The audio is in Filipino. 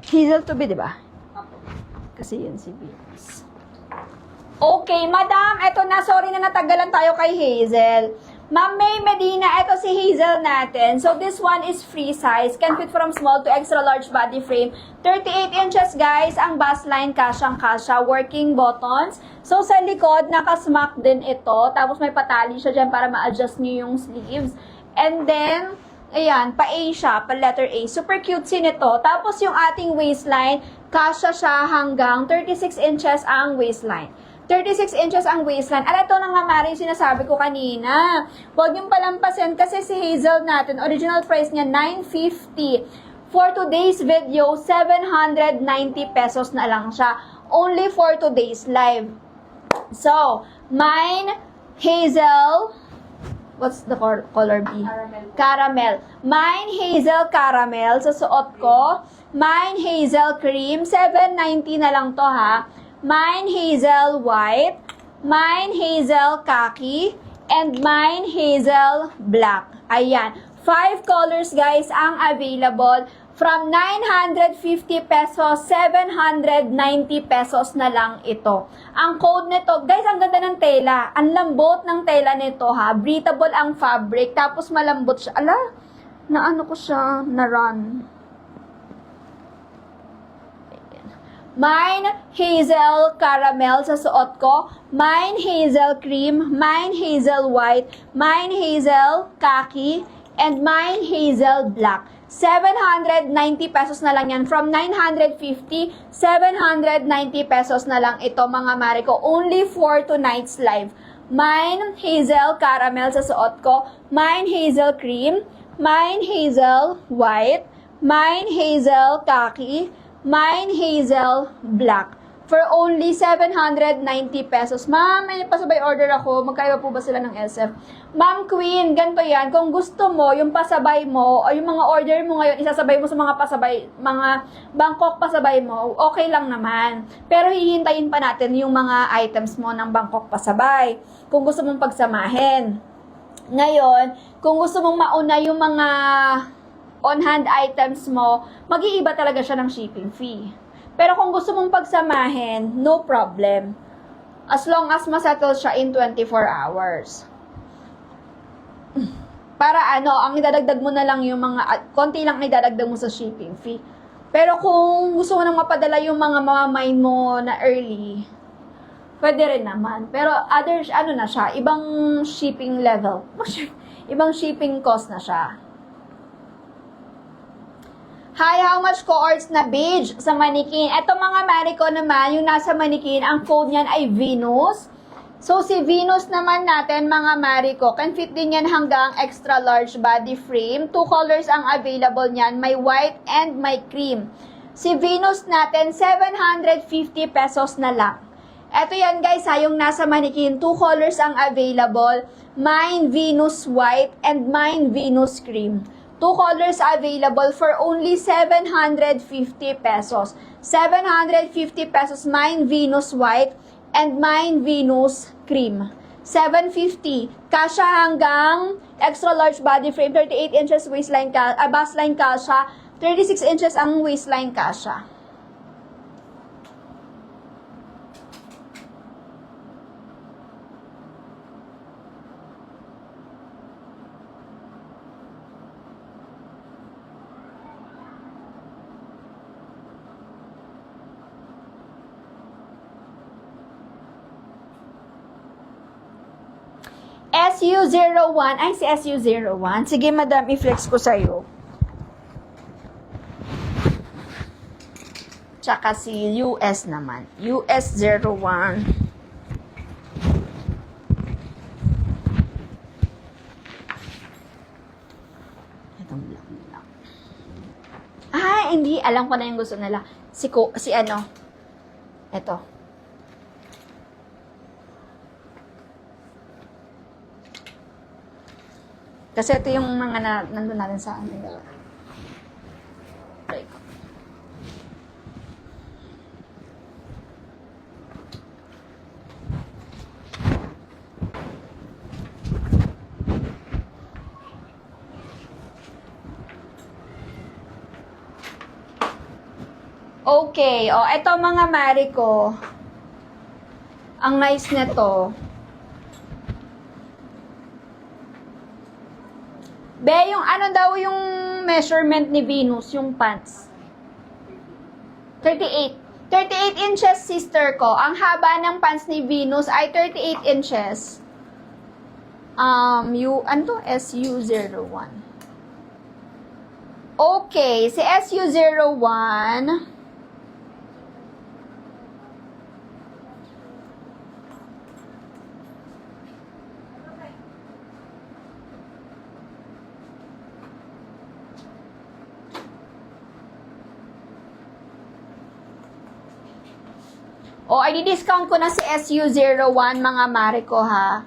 Hazel to be, di ba? Kasi yun si Venus. Okay, madam, eto na. Sorry na natagalan tayo kay Hazel. Ma'am May Medina, eto si Hazel natin. So, this one is free size. Can fit from small to extra large body frame. 38 inches, guys. Ang bust line, kasyang-kasya. Working buttons. So, sa likod, nakasmack din ito. Tapos, may patali siya dyan para ma-adjust nyo yung sleeves. And then, ayan, pa-A siya, pa-letter A. Super cutesy nito. Tapos, yung ating waistline, kasya siya hanggang 36 inches ang waistline. 36 inches ang waistline. At ito na nga Mari, yung sinasabi ko kanina. Huwag yung palampasin kasi si Hazel natin, original price niya, $950. For today's video, 790 pesos na lang siya. Only for today's live. So, mine, Hazel, what's the color B? Caramel. Caramel. Mine, Hazel Caramel. Sa suot ko. Mine, Hazel Cream. 790 na lang to ha. Mine, Hazel White. Mine, Hazel Khaki. And mine, Hazel Black. Ayan. 5 colors guys ang available. From 950 pesos, 790 pesos na lang ito. Ang code nito, guys, ang ganda ng tela. Ang lambot ng tela nito ha. Breathable ang fabric. Tapos malambot siya. Ala, naano ko siya, na-run. Mine, Hazel Caramel sa suot ko. Mine, Hazel Cream. Mine, Hazel White. Mine, Hazel Khaki. And mine, Hazel Black. 790 pesos na lang yan. From 950, 790 pesos na lang ito mga mare ko. Only for tonight's live. Mine, Hazel Caramel sa suot ko. Mine, Hazel Cream. Mine, Hazel White. Mine, Hazel Khaki. Mine, Hazel Black. For only 790 pesos. Ma'am, may pasabay order ako. Magkaiba po ba sila ng SF? Ma'am Queen, ganito yan. Kung gusto mo, yung pasabay mo, o yung mga order mo ngayon, isasabay mo sa mga pasabay, mga Bangkok pasabay mo, okay lang naman. Pero hihintayin pa natin yung mga items mo ng Bangkok pasabay. Kung gusto mong pagsamahin. Ngayon, kung gusto mong mauna yung mga on-hand items mo, mag-iiba talaga siya ng shipping fee. Pero kung gusto mong pagsamahin, no problem. As long as masettle siya in 24 hours. Para ang idadagdag mo na lang yung mga, konti lang idadagdag mo sa shipping fee. Pero kung gusto mo nang mapadala yung mga mamamay mo na early, pwede rin naman. Pero na siya, ibang shipping level. Ibang shipping cost na siya. Hi, how much cohorts na beige sa manikin? Ito mga Marico naman, yung nasa manikin, ang code niyan ay Venus. So, si Venus naman natin, mga Marico, can fit din yan hanggang extra large body frame. 2 colors ang available niyan, may white and may cream. Si Venus natin, 750 pesos na lang. Ito yan guys, yung nasa manikin, 2 colors ang available. Mine Venus white and mine Venus cream. 2 colors available for only 750 pesos. 750 pesos, mine Venus white and mine Venus cream. 750. Kasha hanggang extra large body frame, 38 inches waistline bust line kasha, 36 inches ang waistline kasha. SU01. Ay, si SU01. Sige, madam, i-flex ko sa'yo. Tsaka si US naman. US01. Itong black nila. Ah, hindi. Alam ko na yung gusto nila. Si ano. Ito. Kasi ito yung mga nandun natin sa amin. Try ko. Okay, o, eto mga mare ko. Ang nice nito. Be, yung ano daw yung measurement ni Venus, yung pants? 38. 38 inches, sister ko. Ang haba ng pants ni Venus ay 38 inches. Ano to? SU01. Okay, si SU01... O, ay di-discount ko na si SU01 mga mare ko ha.